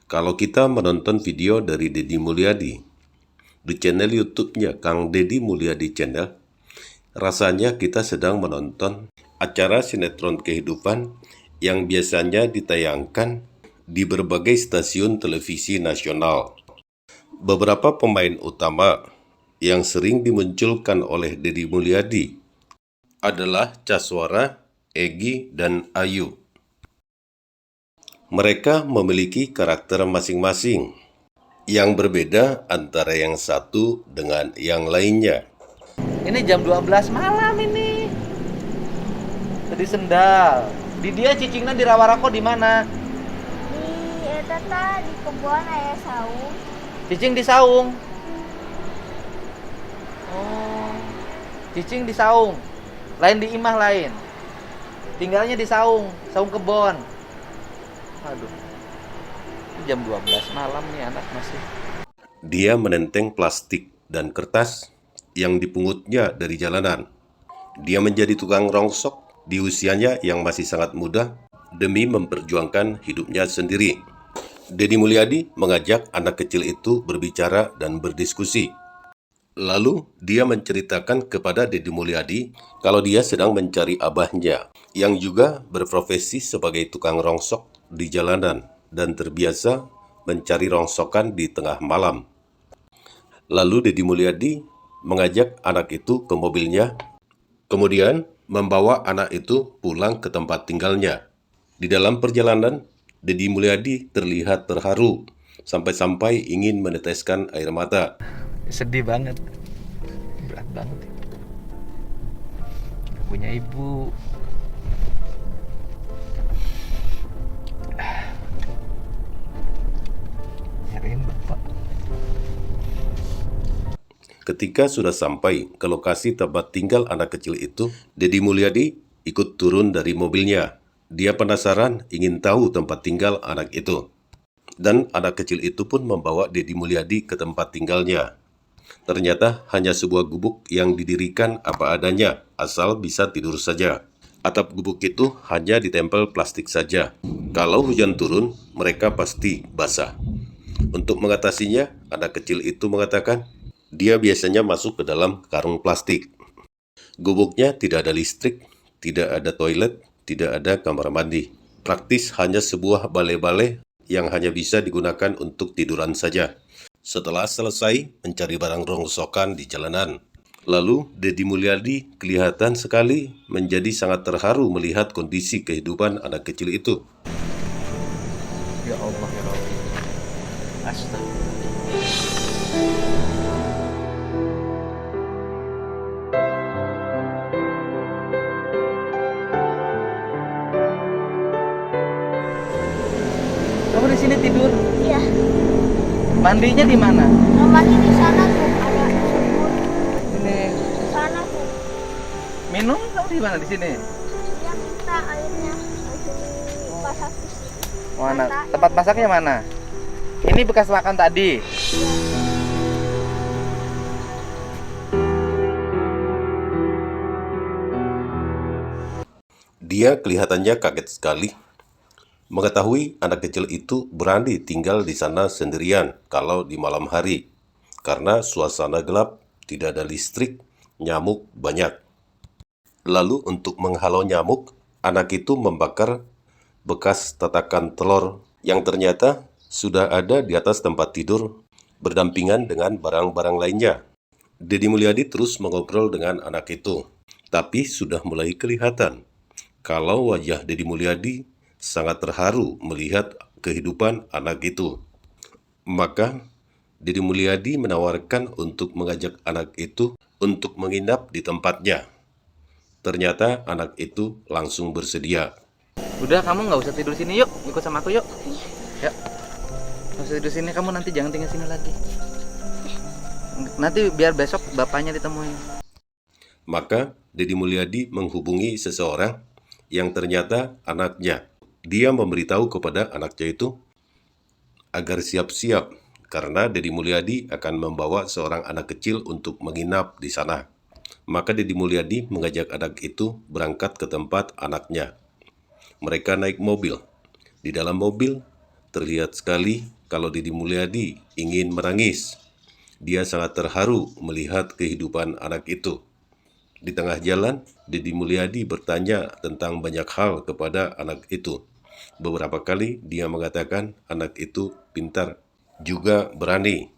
Kalau kita menonton video dari Deddy Mulyadi di channel YouTube-nya Kang Deddy Mulyadi Channel, rasanya kita sedang menonton acara sinetron kehidupan yang biasanya ditayangkan di berbagai stasiun televisi nasional. Beberapa pemain utama yang sering dimunculkan oleh Deddy Mulyadi adalah Caswara, Egy, dan Ayu. Mereka memiliki karakter masing-masing yang berbeda antara yang satu dengan yang lainnya. Ini jam 12 malam ini. Tadi sendal. Di dia cicingna di Rawarako di mana? Di eta di kebun aya saung. Cicing di saung. Oh. Cicing di saung. Lain di imah lain. Tinggalnya di saung kebon. Aduh. Jam 12 malam nih anak masih. Dia menenteng plastik dan kertas yang dipungutnya dari jalanan. Dia menjadi tukang rongsok di usianya yang masih sangat muda demi memperjuangkan hidupnya sendiri. Deddy Mulyadi mengajak anak kecil itu berbicara dan berdiskusi. Lalu dia menceritakan kepada Deddy Mulyadi kalau dia sedang mencari abahnya yang juga berprofesi sebagai tukang rongsok di jalanan dan terbiasa mencari rongsokan di tengah malam. Lalu Deddy Mulyadi mengajak anak itu ke mobilnya, kemudian membawa anak itu pulang ke tempat tinggalnya. Di dalam perjalanan, Deddy Mulyadi terlihat terharu, sampai-sampai ingin meneteskan air mata. Sedih banget. Berat banget. Gak punya ibu. Nyariin bapak. Ketika sudah sampai ke lokasi tempat tinggal anak kecil itu, Deddy Mulyadi ikut turun dari mobilnya. Dia penasaran ingin tahu tempat tinggal anak itu. Dan anak kecil itu pun membawa Deddy Mulyadi ke tempat tinggalnya. Ternyata hanya sebuah gubuk yang didirikan apa adanya, asal bisa tidur saja. Atap gubuk itu hanya ditempel plastik saja. Kalau hujan turun, mereka pasti basah. Untuk mengatasinya, anak kecil itu mengatakan, dia biasanya masuk ke dalam karung plastik. Gubuknya tidak ada listrik, tidak ada toilet, tidak ada kamar mandi. Praktis hanya sebuah balai-balai yang hanya bisa digunakan untuk tiduran saja. Setelah selesai mencari barang rongsokan di jalanan, lalu Deddy Mulyadi kelihatan sekali menjadi sangat terharu melihat kondisi kehidupan anak kecil itu. Ya Allah ya Rabbi. Astaga. Kamu di sini tidur? Iya. Mandinya di mana? Mandi di sana tuh ada sumur. Ini. Di sana tuh. Minum kamu di mana di sini? Dia minta airnya masak. Mana? Tempat masaknya mana? Ini bekas makan tadi. Dia kelihatannya kaget sekali mengetahui anak kecil itu berani tinggal di sana sendirian kalau di malam hari. Karena suasana gelap, tidak ada listrik, nyamuk banyak. Lalu untuk menghalau nyamuk, anak itu membakar bekas tatakan telur yang ternyata sudah ada di atas tempat tidur berdampingan dengan barang-barang lainnya. Deddy Mulyadi terus mengobrol dengan anak itu, tapi sudah mulai kelihatan kalau wajah Deddy Mulyadi sangat terharu melihat kehidupan anak itu. Maka Deddy Mulyadi menawarkan untuk mengajak anak itu untuk menginap di tempatnya. Ternyata anak itu langsung bersedia. Udah, kamu nggak usah tidur sini, yuk ikut sama aku yuk. Yuk, nggak usah tidur sini, kamu nanti jangan tinggal sini lagi. Nanti biar besok bapaknya ditemuin. Maka Deddy Mulyadi menghubungi seseorang yang ternyata anaknya. Dia memberitahu kepada anaknya itu agar siap-siap karena Deddy Mulyadi akan membawa seorang anak kecil untuk menginap di sana. Maka Deddy Mulyadi mengajak anak itu berangkat ke tempat anaknya. Mereka naik mobil. Di dalam mobil terlihat sekali kalau Deddy Mulyadi ingin menangis. Dia sangat terharu melihat kehidupan anak itu. Di tengah jalan, Deddy Mulyadi bertanya tentang banyak hal kepada anak itu. Beberapa kali dia mengatakan anak itu pintar, juga berani.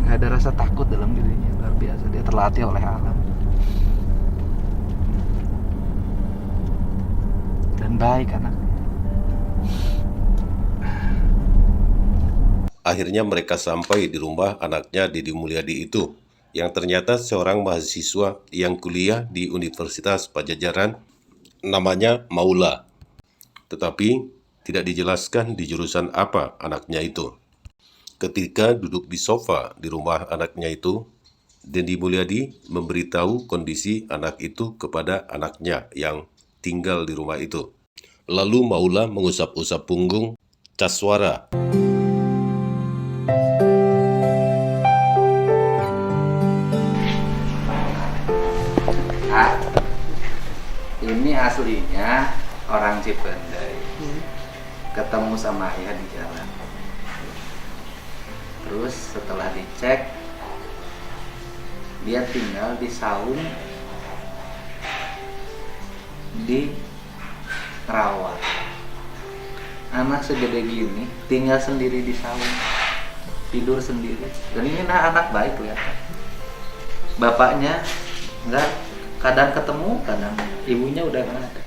Nggak ada rasa takut dalam dirinya, luar biasa. Dia terlatih oleh alam. Dan baik anaknya. Akhirnya mereka sampai di rumah anaknya Deddy Mulyadi itu, yang ternyata seorang mahasiswa yang kuliah di Universitas Padjadjaran, namanya Maula. Tetapi tidak dijelaskan di jurusan apa anaknya itu. Ketika duduk di sofa di rumah anaknya itu, Deddy Mulyadi memberitahu kondisi anak itu kepada anaknya yang tinggal di rumah itu. Lalu Maula mengusap-usap punggung Caswara. Ini aslinya orang Cipendei. Ketemu sama ayah di jalan. Terus setelah dicek, dia tinggal di saung di rawa. Anak segede gini tinggal sendiri di saung, tidur sendiri. Dan ini anak baik kelihatan. Bapaknya enggak, kadang ketemu, kadang ibunya udah nggak ada.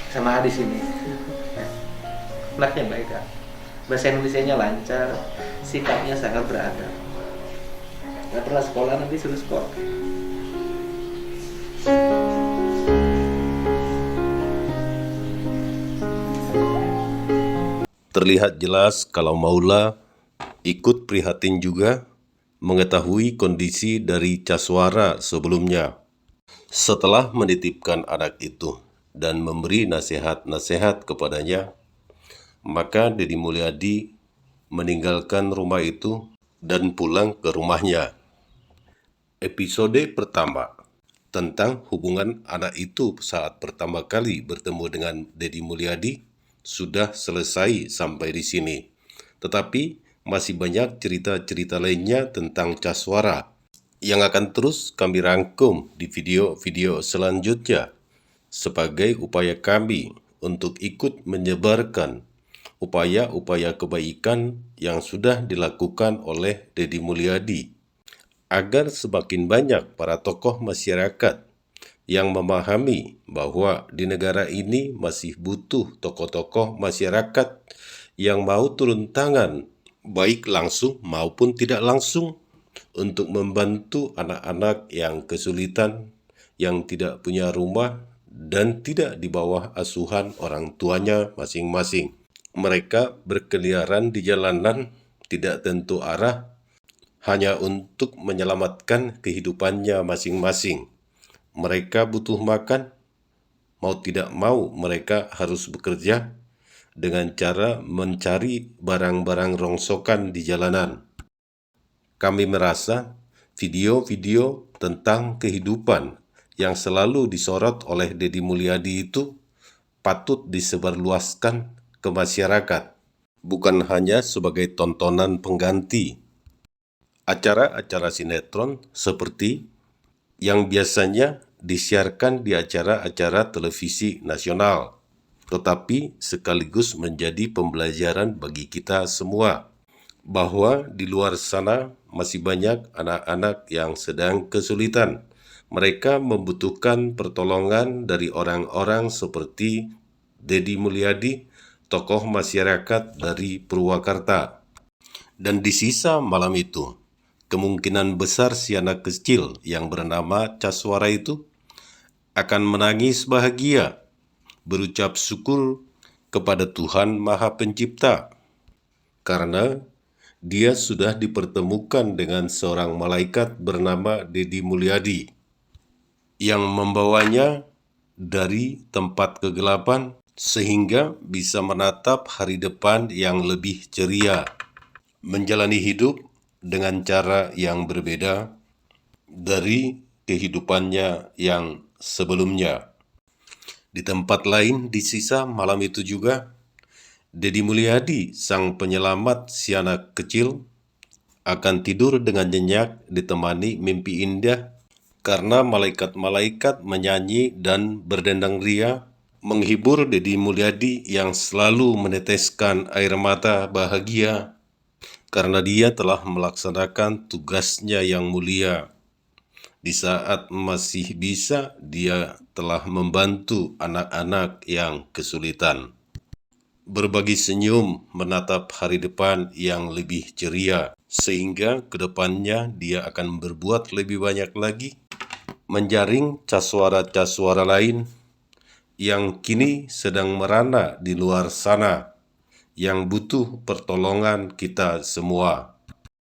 Sama di sini. Anaknya baik kan. Bahasa Indonesianya lancar, sikapnya sangat beradab. Nggak pernah sekolah, nanti suruh sekolah. Terlihat jelas kalau Maula ikut prihatin juga mengetahui kondisi dari Caswara sebelumnya. Setelah menitipkan anak itu dan memberi nasihat-nasihat kepadanya, maka Deddy Mulyadi meninggalkan rumah itu dan pulang ke rumahnya. Episode pertama tentang hubungan anak itu saat pertama kali bertemu dengan Deddy Mulyadi sudah selesai sampai di sini. Tetapi masih banyak cerita-cerita lainnya tentang Caswara yang akan terus kami rangkum di video-video selanjutnya sebagai upaya kami untuk ikut menyebarkan upaya-upaya kebaikan yang sudah dilakukan oleh Deddy Mulyadi, agar semakin banyak para tokoh masyarakat yang memahami bahwa di negara ini masih butuh tokoh-tokoh masyarakat yang mau turun tangan, baik langsung maupun tidak langsung, untuk membantu anak-anak yang kesulitan, yang tidak punya rumah, dan tidak di bawah asuhan orang tuanya masing-masing. Mereka berkeliaran di jalanan, tidak tentu arah, hanya untuk menyelamatkan kehidupannya masing-masing. Mereka butuh makan, mau tidak mau mereka harus bekerja dengan cara mencari barang-barang rongsokan di jalanan. Kami merasa video-video tentang kehidupan yang selalu disorot oleh Deddy Mulyadi itu patut disebarluaskan ke masyarakat, bukan hanya sebagai tontonan pengganti acara-acara sinetron seperti yang biasanya disiarkan di acara-acara televisi nasional, tetapi sekaligus menjadi pembelajaran bagi kita semua bahwa di luar sana masih banyak anak-anak yang sedang kesulitan. Mereka membutuhkan pertolongan dari orang-orang seperti Deddy Mulyadi, tokoh masyarakat dari Purwakarta. Dan di sisa malam itu, kemungkinan besar si anak kecil yang bernama Caswara itu akan menangis bahagia, berucap syukur kepada Tuhan Maha Pencipta, karena dia sudah dipertemukan dengan seorang malaikat bernama Deddy Mulyadi, yang membawanya dari tempat kegelapan sehingga bisa menatap hari depan yang lebih ceria, menjalani hidup dengan cara yang berbeda dari kehidupannya yang sebelumnya. Di tempat lain di sisa malam itu juga, Deddy Mulyadi, sang penyelamat si anak kecil, akan tidur dengan nyenyak ditemani mimpi indah karena malaikat-malaikat menyanyi dan berdendang ria menghibur Deddy Mulyadi yang selalu meneteskan air mata bahagia karena dia telah melaksanakan tugasnya yang mulia. Di saat masih bisa, dia telah membantu anak-anak yang kesulitan. Berbagi senyum menatap hari depan yang lebih ceria, sehingga kedepannya dia akan berbuat lebih banyak lagi, menjaring caswara-caswara lain yang kini sedang merana di luar sana, yang butuh pertolongan kita semua.